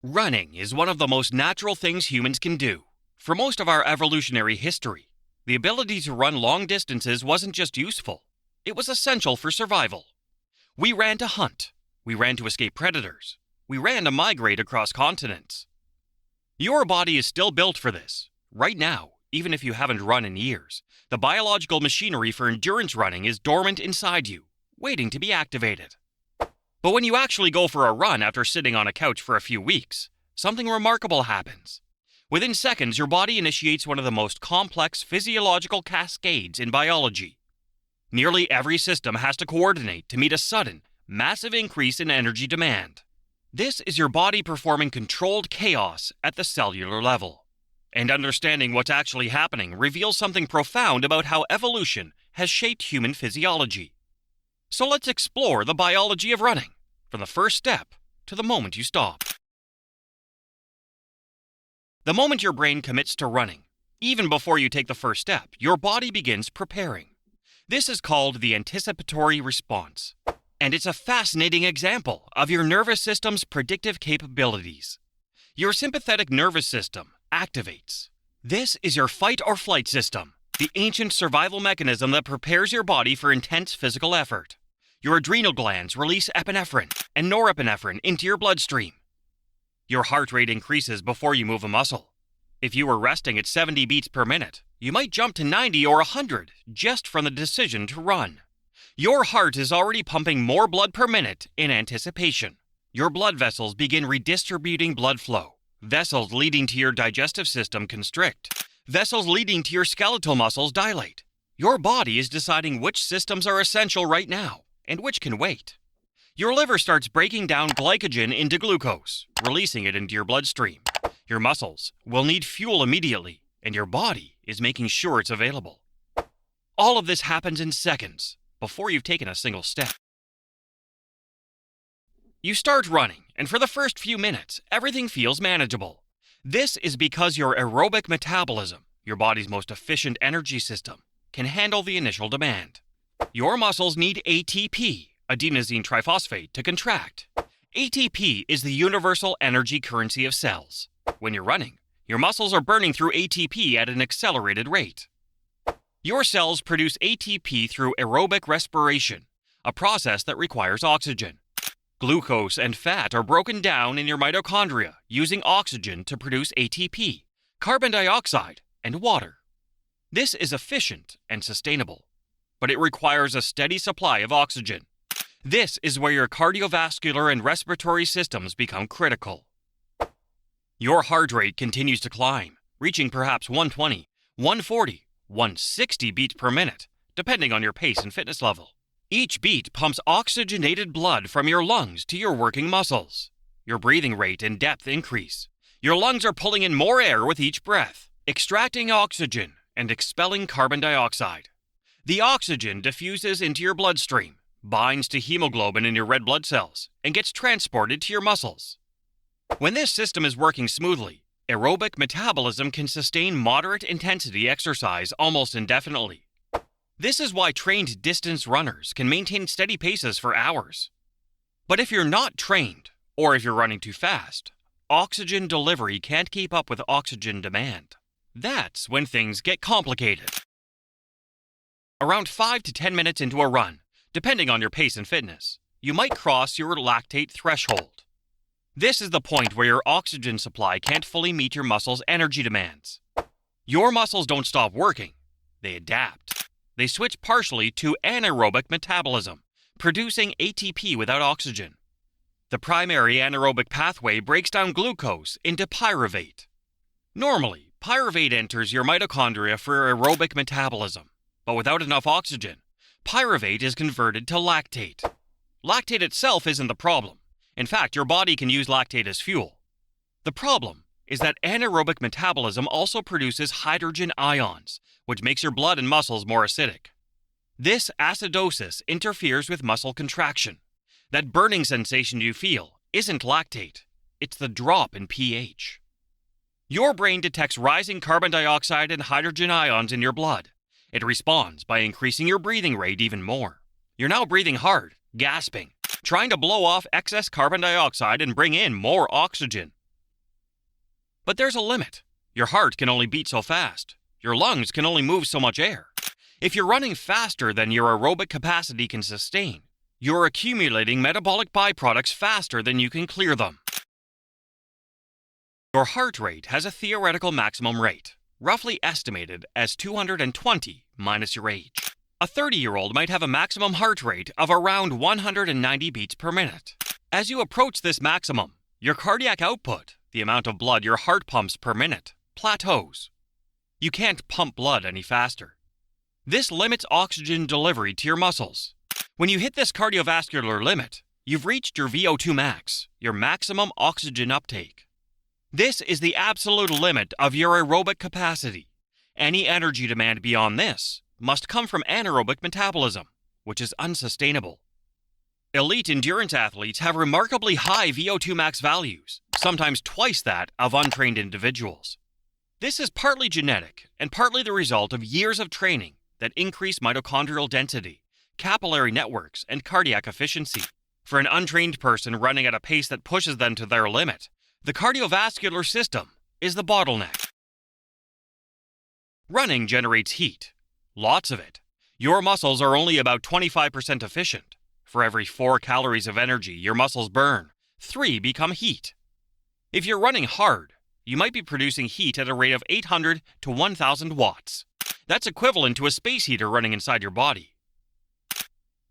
Running is one of the most natural things humans can do. For most of our evolutionary history, the ability to run long distances wasn't just useful, it was essential for survival. We ran to hunt, we ran to escape predators, we ran to migrate across continents. Your body is still built for this. Right now, even if you haven't run in years, the biological machinery for endurance running is dormant inside you, waiting to be activated. But when you actually go for a run after sitting on a couch for a few weeks, something remarkable happens. Within seconds, your body initiates one of the most complex physiological cascades in biology. Nearly every system has to coordinate to meet a sudden, massive increase in energy demand. This is your body performing controlled chaos at the cellular level. And understanding what's actually happening reveals something profound about how evolution has shaped human physiology. So let's explore the biology of running, from the first step to the moment you stop. The moment your brain commits to running, even before you take the first step, your body begins preparing. This is called the anticipatory response, and it's a fascinating example of your nervous system's predictive capabilities. Your sympathetic nervous system activates. This is your fight or flight system, the ancient survival mechanism that prepares your body for intense physical effort. Your adrenal glands release epinephrine and norepinephrine into your bloodstream. Your heart rate increases before you move a muscle. If you were resting at 70 beats per minute, you might jump to 90 or 100 just from the decision to run. Your heart is already pumping more blood per minute in anticipation. Your blood vessels begin redistributing blood flow. Vessels leading to your digestive system constrict. Vessels leading to your skeletal muscles dilate. Your body is deciding which systems are essential right now and which can wait. Your liver starts breaking down glycogen into glucose, releasing it into your bloodstream. Your muscles will need fuel immediately, and your body is making sure it's available. All of this happens in seconds, before you've taken a single step. You start running, and for the first few minutes, everything feels manageable. This is because your aerobic metabolism, your body's most efficient energy system, can handle the initial demand. Your muscles need ATP, adenosine triphosphate, to contract. ATP is the universal energy currency of cells. When you're running, your muscles are burning through ATP at an accelerated rate. Your cells produce ATP through aerobic respiration, a process that requires oxygen. Glucose and fat are broken down in your mitochondria using oxygen to produce ATP, carbon dioxide, and water. This is efficient and sustainable, but it requires a steady supply of oxygen. This is where your cardiovascular and respiratory systems become critical. Your heart rate continues to climb, reaching perhaps 120, 140, 160 beats per minute, depending on your pace and fitness level. Each beat pumps oxygenated blood from your lungs to your working muscles. Your breathing rate and depth increase. Your lungs are pulling in more air with each breath, extracting oxygen and expelling carbon dioxide. The oxygen diffuses into your bloodstream, binds to hemoglobin in your red blood cells, and gets transported to your muscles. When this system is working smoothly, aerobic metabolism can sustain moderate intensity exercise almost indefinitely. This is why trained distance runners can maintain steady paces for hours. But if you're not trained, or if you're running too fast, oxygen delivery can't keep up with oxygen demand. That's when things get complicated. Around 5 to 10 minutes into a run, depending on your pace and fitness, you might cross your lactate threshold. This is the point where your oxygen supply can't fully meet your muscles' energy demands. Your muscles don't stop working, they adapt. They switch partially to anaerobic metabolism, producing ATP without oxygen. The primary anaerobic pathway breaks down glucose into pyruvate. Normally, pyruvate enters your mitochondria for aerobic metabolism, but without enough oxygen, pyruvate is converted to lactate. Lactate itself isn't the problem. In fact, your body can use lactate as fuel. The problem is that anaerobic metabolism also produces hydrogen ions, which makes your blood and muscles more acidic. This acidosis interferes with muscle contraction. That burning sensation you feel isn't lactate, it's the drop in pH. Your brain detects rising carbon dioxide and hydrogen ions in your blood. It responds by increasing your breathing rate even more. You're now breathing hard, gasping, trying to blow off excess carbon dioxide and bring in more oxygen. But there's a limit. Your heart can only beat so fast. Your lungs can only move so much air. If you're running faster than your aerobic capacity can sustain, you're accumulating metabolic byproducts faster than you can clear them. Your heart rate has a theoretical maximum rate, roughly estimated as 220 minus your age. A 30-year-old might have a maximum heart rate of around 190 beats per minute. As you approach this maximum, your cardiac output, the amount of blood your heart pumps per minute, plateaus. You can't pump blood any faster. This limits oxygen delivery to your muscles. When you hit this cardiovascular limit, you've reached your VO2 max, your maximum oxygen uptake. This is the absolute limit of your aerobic capacity. Any energy demand beyond this must come from anaerobic metabolism, which is unsustainable. Elite endurance athletes have remarkably high VO2 max values, sometimes twice that of untrained individuals. This is partly genetic and partly the result of years of training that increase mitochondrial density, capillary networks, and cardiac efficiency. For an untrained person running at a pace that pushes them to their limit, the cardiovascular system is the bottleneck. Running generates heat. Lots of it. Your muscles are only about 25% efficient. For every 4 calories of energy your muscles burn, 3 become heat. If you're running hard, you might be producing heat at a rate of 800 to 1,000 watts. That's equivalent to a space heater running inside your body.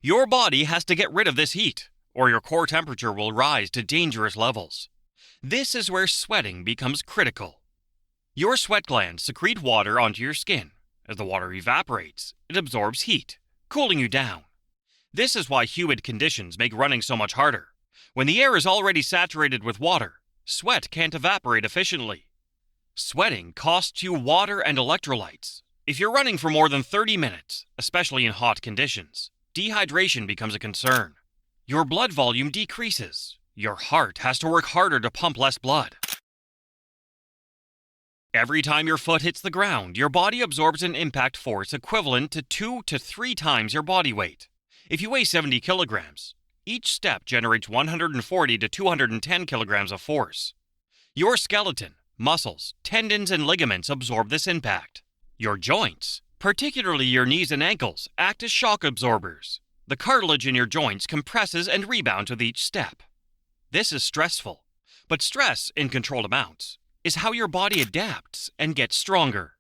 Your body has to get rid of this heat, or your core temperature will rise to dangerous levels. This is where sweating becomes critical. Your sweat glands secrete water onto your skin. As the water evaporates, it absorbs heat, cooling you down. This is why humid conditions make running so much harder. When the air is already saturated with water, sweat can't evaporate efficiently. Sweating costs you water and electrolytes. If you're running for more than 30 minutes, especially in hot conditions, dehydration becomes a concern. Your blood volume decreases. Your heart has to work harder to pump less blood. Every time your foot hits the ground, your body absorbs an impact force equivalent to 2 to 3 times your body weight. If you weigh 70 kilograms, each step generates 140 to 210 kilograms of force. Your skeleton, muscles, tendons, and ligaments absorb this impact. Your joints, particularly your knees and ankles, act as shock absorbers. The cartilage in your joints compresses and rebounds with each step. This is stressful, but stress, in controlled amounts, is how your body adapts and gets stronger.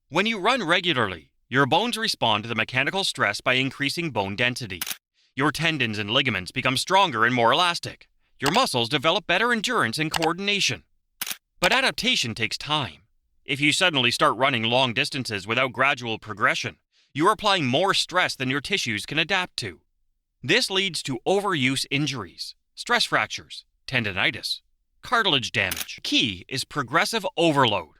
When you run regularly, your bones respond to the mechanical stress by increasing bone density. Your tendons and ligaments become stronger and more elastic. Your muscles develop better endurance and coordination. But adaptation takes time. If you suddenly start running long distances without gradual progression, you are applying more stress than your tissues can adapt to. This leads to overuse injuries, stress fractures, tendinitis, cartilage damage. The key is progressive overload.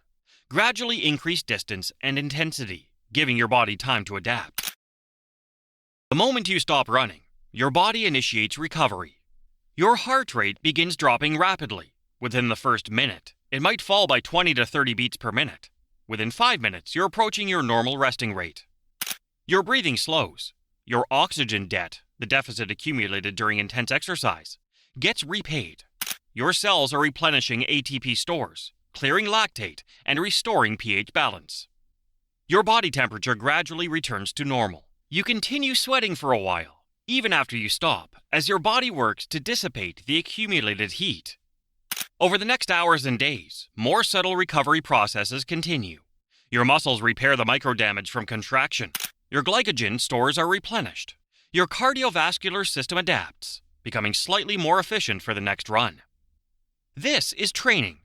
Gradually increase distance and intensity, giving your body time to adapt. The moment you stop running, your body initiates recovery. Your heart rate begins dropping rapidly. Within the first minute, it might fall by 20 to 30 beats per minute. Within 5 minutes, you're approaching your normal resting rate. Your breathing slows. Your oxygen debt, the deficit accumulated during intense exercise, gets repaid. Your cells are replenishing ATP stores, clearing lactate, and restoring pH balance. Your body temperature gradually returns to normal. You continue sweating for a while, even after you stop, as your body works to dissipate the accumulated heat. Over the next hours and days, more subtle recovery processes continue. Your muscles repair the microdamage from contraction. Your glycogen stores are replenished. Your cardiovascular system adapts, becoming slightly more efficient for the next run. This is training.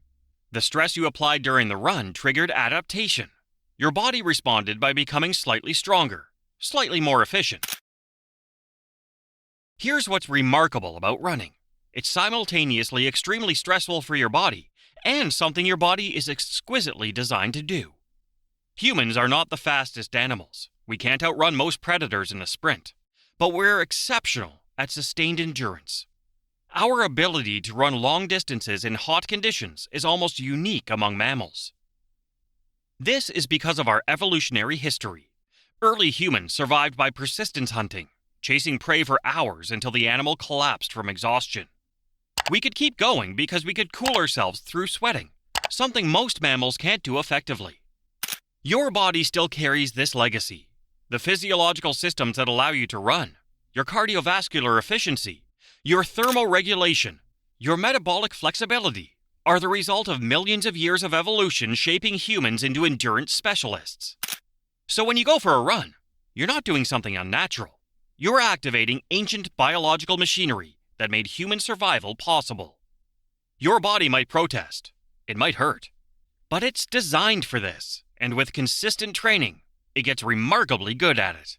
The stress you applied during the run triggered adaptation. Your body responded by becoming slightly stronger, slightly more efficient. Here's what's remarkable about running. It's simultaneously extremely stressful for your body and something your body is exquisitely designed to do. Humans are not the fastest animals. We can't outrun most predators in a sprint, but we're exceptional at sustained endurance. Our ability to run long distances in hot conditions is almost unique among mammals. This is because of our evolutionary history. Early humans survived by persistence hunting, chasing prey for hours until the animal collapsed from exhaustion. We could keep going because we could cool ourselves through sweating, something most mammals can't do effectively. Your body still carries this legacy. The physiological systems that allow you to run, your cardiovascular efficiency, your thermoregulation, your metabolic flexibility are the result of millions of years of evolution shaping humans into endurance specialists. So when you go for a run, you're not doing something unnatural. You're activating ancient biological machinery that made human survival possible. Your body might protest. It might hurt. But it's designed for this, and with consistent training, it gets remarkably good at it.